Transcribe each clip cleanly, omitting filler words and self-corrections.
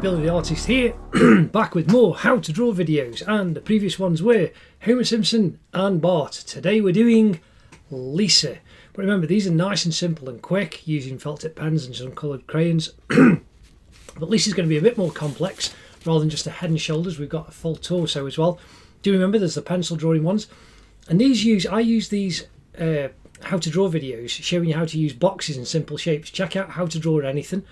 Billy the Artist here, back with more how to draw videos, and the previous ones were Homer Simpson and Bart. Today we're doing Lisa. But remember, these are nice and simple and quick using felt tip pens and some coloured crayons. But Lisa's going to be a bit more complex rather than just a head and shoulders. We've got a full torso as well. Do remember there's the pencil drawing ones, and I use these how to draw videos showing you how to use boxes and simple shapes. Check out How to Draw Anything.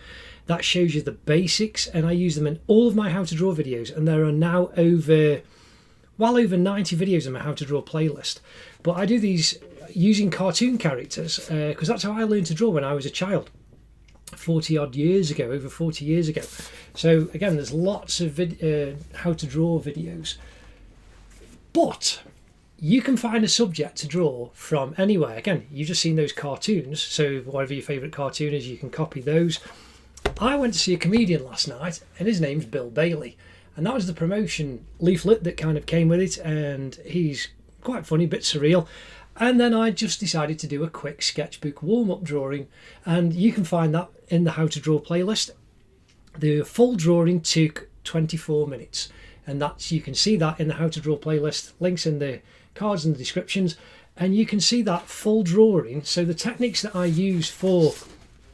That shows you the basics, and I use them in all of my how to draw videos, and there are now well over 90 videos in my how to draw playlist. But I do these using cartoon characters because that's how I learned to draw when I was a child 40 odd years ago, over 40 years ago. So again, there's lots of how to draw videos, but you can find a subject to draw from anywhere. Again, you've just seen those cartoons, so whatever your favourite cartoon is, you can copy those. I went to see a comedian last night, and his name's Bill Bailey, and that was the promotion leaflet that kind of came with it, and he's quite funny, a bit surreal. And then I just decided to do a quick sketchbook warm-up drawing, and you can find that in the How to Draw playlist. The full drawing took 24 minutes, and you can see that in the How to Draw playlist. Links in the cards and the descriptions, and you can see that full drawing. So the techniques that I use for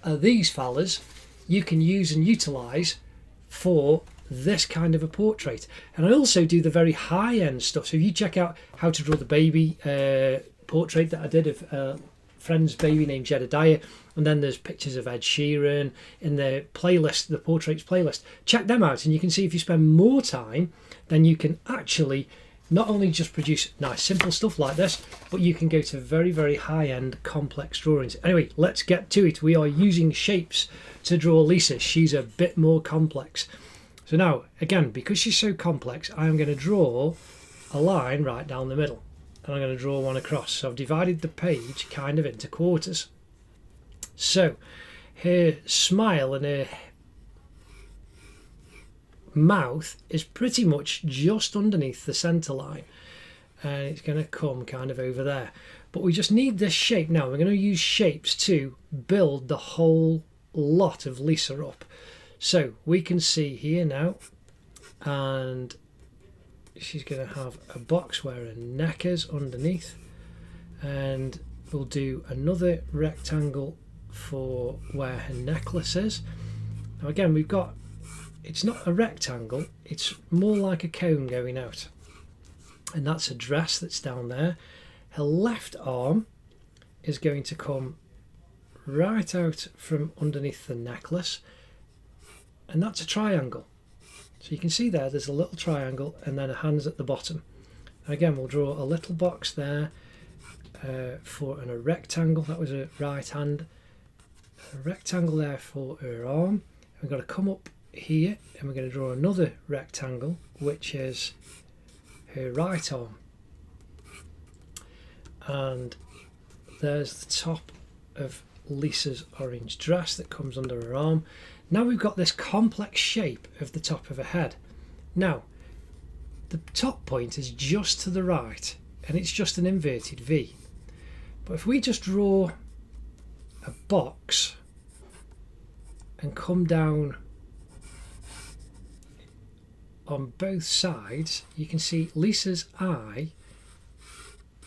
these fellas, you can use and utilise for this kind of a portrait. And I also do the very high-end stuff. So if you check out How to Draw the Baby portrait that I did of a friend's baby named Jedediah, and then there's pictures of Ed Sheeran in the playlist, the portraits playlist. Check them out, and you can see if you spend more time, then you can actually not only just produce nice simple stuff like this, but you can go to very, very high-end complex drawings. Anyway, let's get to it. We are using shapes to draw Lisa. She's a bit more complex. So now, again, because she's so complex, I'm going to draw a line right down the middle, and I'm going to draw one across. So I've divided the page kind of into quarters. So her smile and her mouth is pretty much just underneath the center line, and it's going to come kind of over there. But we just need this shape. Now we're going to use shapes to build the whole lot of Lisa up. So we can see here now, and she's going to have a box where her neck is underneath, and we'll do another rectangle for where her necklace is. Now again, we've got, it's not a rectangle, it's more like a cone going out, and that's a dress that's down there. Her left arm is going to come right out from underneath the necklace, and that's a triangle. So you can see there's a little triangle, and then her hands at the bottom. And again, we'll draw a little box there and a rectangle. That was a right hand. A rectangle there for her arm. We've got to come up here, and we're going to draw another rectangle, which is her right arm. And there's the top of Lisa's orange dress that comes under her arm. Now we've got this complex shape of the top of her head. Now the top point is just to the right, and it's just an inverted V. But if we just draw a box and come down on both sides, you can see Lisa's eye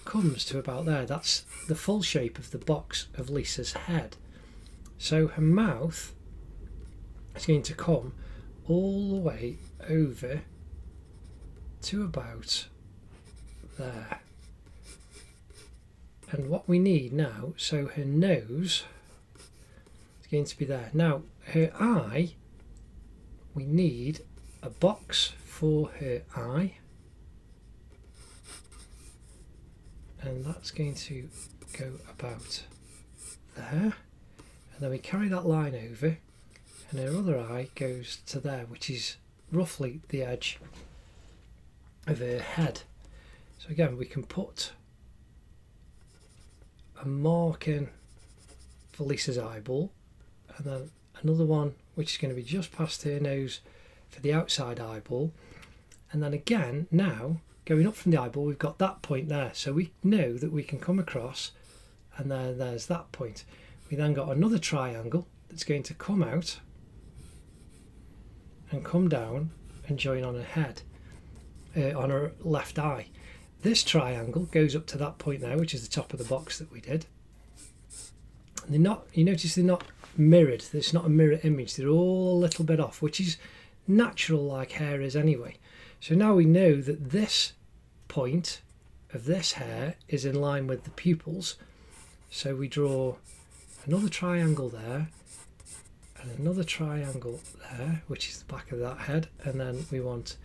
comes to about there. That's the full shape of the box of Lisa's head. So her mouth is going to come all the way over to about there. And what we need now, so her nose is going to be there. Now her eye, we need a box for her eye, and that's going to go about there, and then we carry that line over, and her other eye goes to there, which is roughly the edge of her head. So again, we can put a mark in for Lisa's eyeball, and then another one which is going to be just past her nose for the outside eyeball, and then again, now going up from the eyeball, we've got that point there, so we know that we can come across, and there's that point. We then got another triangle that's going to come out and come down and join on her head, on her left eye. This triangle goes up to that point now, which is the top of the box that we did. And they're not, you notice they're not mirrored. It's not a mirror image. They're all a little bit off, which is natural like hair is anyway. So now we know that this point of this hair is in line with the pupils. So we draw another triangle there and another triangle there, which is the back of that head, and then we want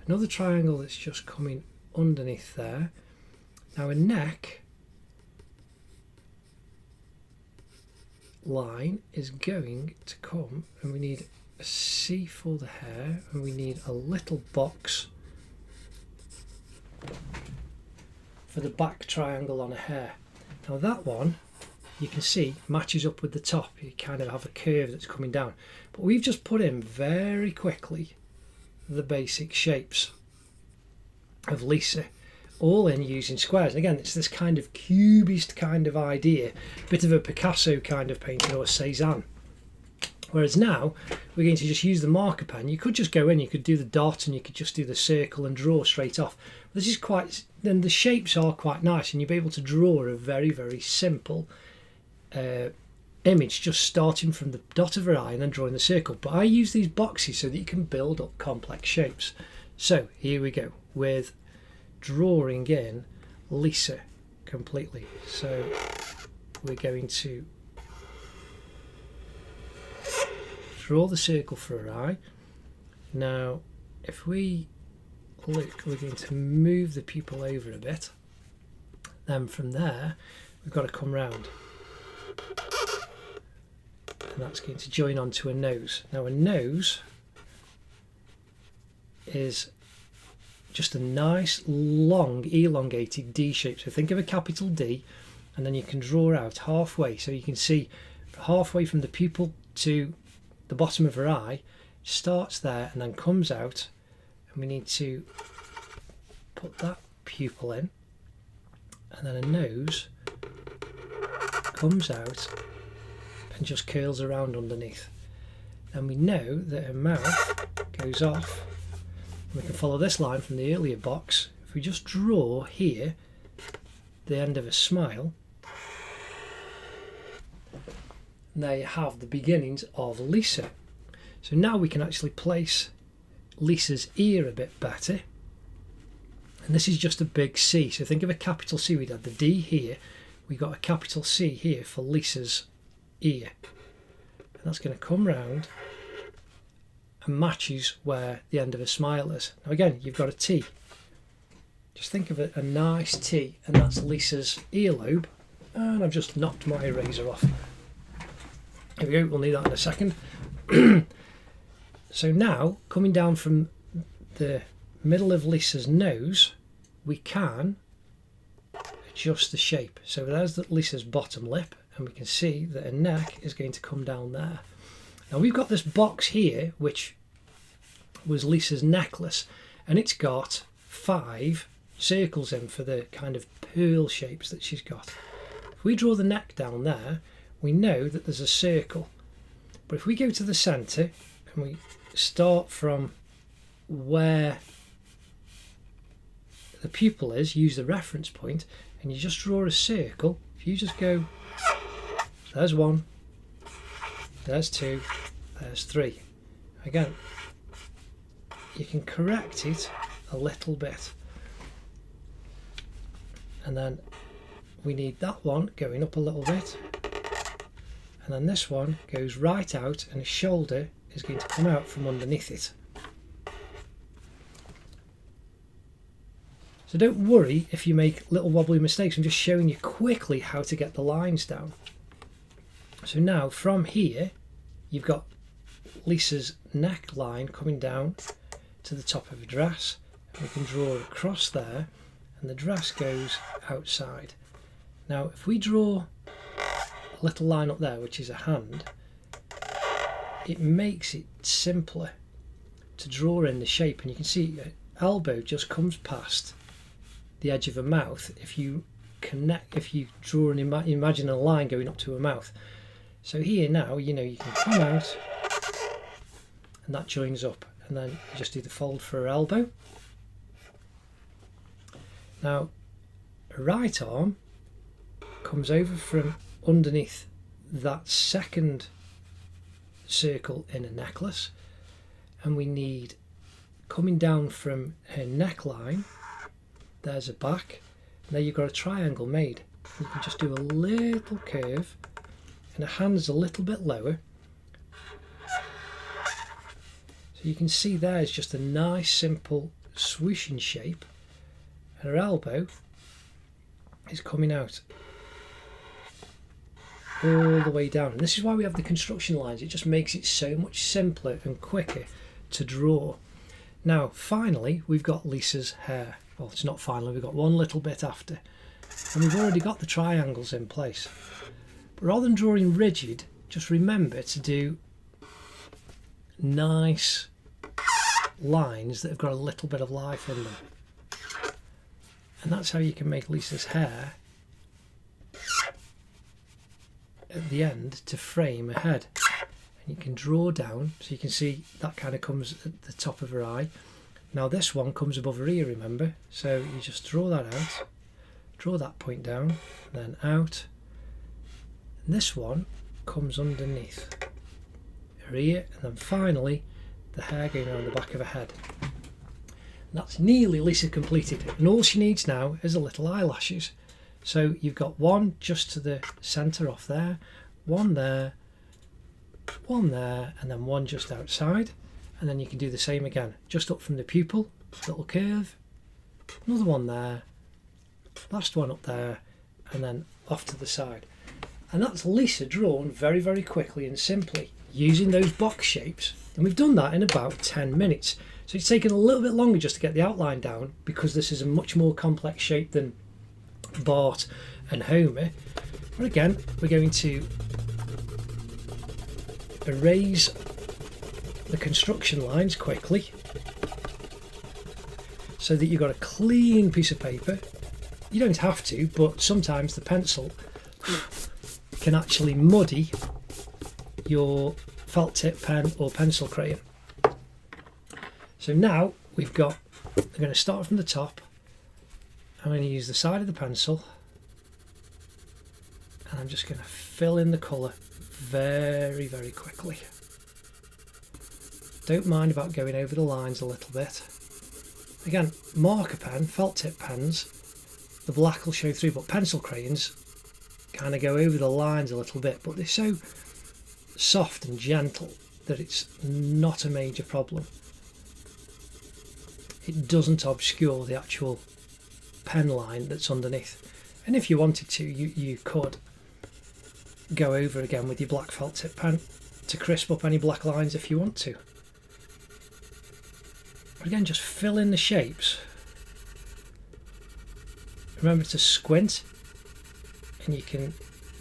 another triangle that's just coming underneath there. Now a neck line is going to come, and we need a C for the hair, and we need a little box for the back triangle on a hair. Now that one, you can see, matches up with the top. You kind of have a curve that's coming down, but we've just put in very quickly the basic shapes of Lisa, all in using squares. And again, it's this kind of cubist kind of idea, bit of a Picasso kind of painting, or a Cézanne. Whereas now we're going to just use the marker pen. You could just go in, you could do the dot, and you could just do the circle and draw straight off. This is quite, then the shapes are quite nice, and you'll be able to draw a very, very simple image, just starting from the dot of her eye and then drawing the circle. But I use these boxes so that you can build up complex shapes. So here we go with drawing in Lisa completely. So we're going to draw the circle for her eye. Now if we look, we're going to move the pupil over a bit. Then from there we've got to come round, and that's going to join onto a nose. Now a nose is just a nice long elongated D shape. So think of a capital D, and then you can draw out halfway. So you can see halfway from the pupil to the bottom of her eye, starts there and then comes out, and we need to put that pupil in, and then a nose comes out and just curls around underneath. And we know that her mouth goes off. We can follow this line from the earlier box. If we just draw here the end of a smile, and there you have the beginnings of Lisa. So now we can actually place Lisa's ear a bit better, and this is just a big C. So think of a capital C. We had the D here, we got a capital C here for Lisa's ear, and that's going to come round and matches where the end of a smile is. Now again, you've got a T. Just think of it, a nice T, and that's Lisa's earlobe. And I've just knocked my eraser off. Here we go, we'll need that in a second. So now, coming down from the middle of Lisa's nose, we can adjust the shape. So there's Lisa's bottom lip, and we can see that her neck is going to come down there. Now we've got this box here, which was Lisa's necklace, and it's got 5 circles in for the kind of pearl shapes that she's got. If we draw the neck down there, we know that there's a circle. But if we go to the centre and we start from where the pupil is, use the reference point, and you just draw a circle. If you just go, there's 1, there's 2, there's 3. Again, you can correct it a little bit. And then we need that one going up a little bit. And then this one goes right out, and his shoulder is going to come out from underneath it. So don't worry if you make little wobbly mistakes. I'm just showing you quickly how to get the lines down. So now from here, you've got Lisa's neckline coming down to the top of her dress. We can draw across there, and the dress goes outside. Now if we draw a little line up there, which is a hand, it makes it simpler to draw in the shape, and you can see her elbow just comes past the edge of her mouth. If you connect, if you draw and imagine a line going up to her mouth. So here now, you know, you can come out and that joins up. and then you just do the fold for her elbow. Now her right arm comes over from underneath that second circle in a necklace, and we need, coming down from her neckline, there's a back. Now you've got a triangle made. You can just do a little curve, and her hand's a little bit lower. So you can see there's just a nice simple swooshing shape, and her elbow is coming out all the way down. And this is why we have the construction lines. It just makes it so much simpler and quicker to draw. Now finally we've got Lisa's hair. Well, it's not finally, we've got one little bit after, and we've already got the triangles in place. But rather than drawing rigid, just remember to do nice lines that have got a little bit of life in them. And that's how you can make Lisa's hair at the end to frame her head. And you can draw down, so you can see that kind of comes at the top of her eye. Now this one comes above her ear, remember, so you just draw that out, draw that point down, then out, and this one comes underneath her ear, and then finally the hair going around the back of her head. And that's nearly Lisa completed, and all she needs now is a little eyelashes. So you've got one just to the centre off there, one there, and then one just outside. And then you can do the same again, just up from the pupil, little curve, another one there, last one up there, and then off to the side. And that's Lisa drawn very, very quickly and simply using those box shapes. And we've done that in about 10 minutes. So it's taken a little bit longer just to get the outline down, because this is a much more complex shape than Bart and Homer. But again, we're going to erase the construction lines quickly so that you've got a clean piece of paper. You don't have to, but sometimes the pencil can actually muddy your felt tip pen or pencil crayon. So now we've got, I'm going to start from the top. I'm going to use the side of the pencil, and I'm just going to fill in the colour very, very quickly. Don't mind about going over the lines a little bit. Again, marker pen, felt tip pens, the black will show through, but pencil crayons kind of go over the lines a little bit, but they're so soft and gentle that it's not a major problem. It doesn't obscure the actual pen line that's underneath. And if you wanted to, you could go over again with your black felt tip pen to crisp up any black lines if you want to. But again, just fill in the shapes. Remember to squint, and you can,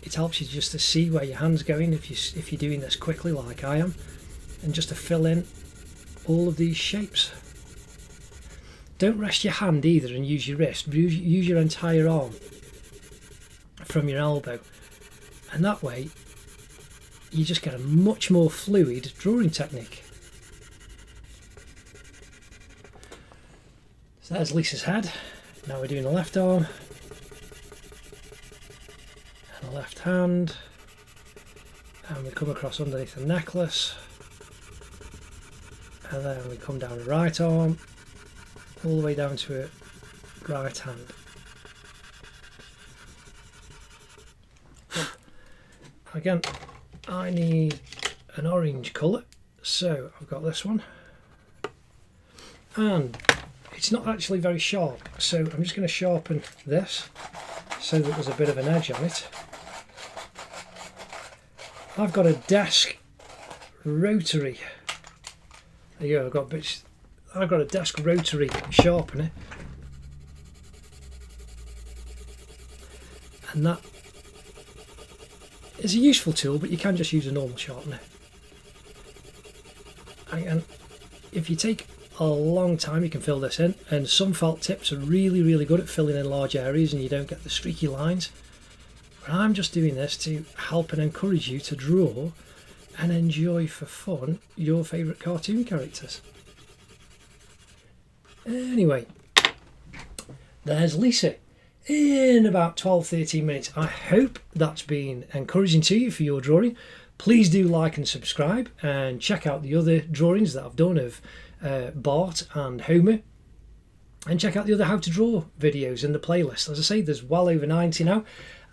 it helps you just to see where your hand's going if you're doing this quickly like I am, and just to fill in all of these shapes. Don't rest your hand either and use your wrist. Use your entire arm from your elbow, and that way you just get a much more fluid drawing technique. So there's Lisa's head. Now we're doing the left arm and the left hand, and we come across underneath the necklace, and then we come down the right arm all the way down to her right hand. Again, I need an orange colour, so I've got this one, and it's not actually very sharp, so I'm just going to sharpen this so that there's a bit of an edge on it. I've got a desk rotary. There you go, I've got a desk rotary sharpener, and that is a useful tool, but you can just use a normal sharpener. And if you take a long time, you can fill this in, and some felt tips are really, really good at filling in large areas and you don't get the streaky lines. But I'm just doing this to help and encourage you to draw and enjoy for fun your favourite cartoon characters. Anyway, there's Lisa in about 12-13 minutes. I hope that's been encouraging to you for your drawing. Please do like and subscribe, and check out the other drawings that I've done of Bart and Homer, and check out the other how to draw videos in the playlist. As I say, there's well over 90 now,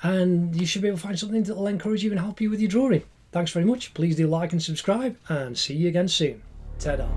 and you should be able to find something that will encourage you and help you with your drawing. Thanks very much. Please do like and subscribe, and see you again soon. Ta-da.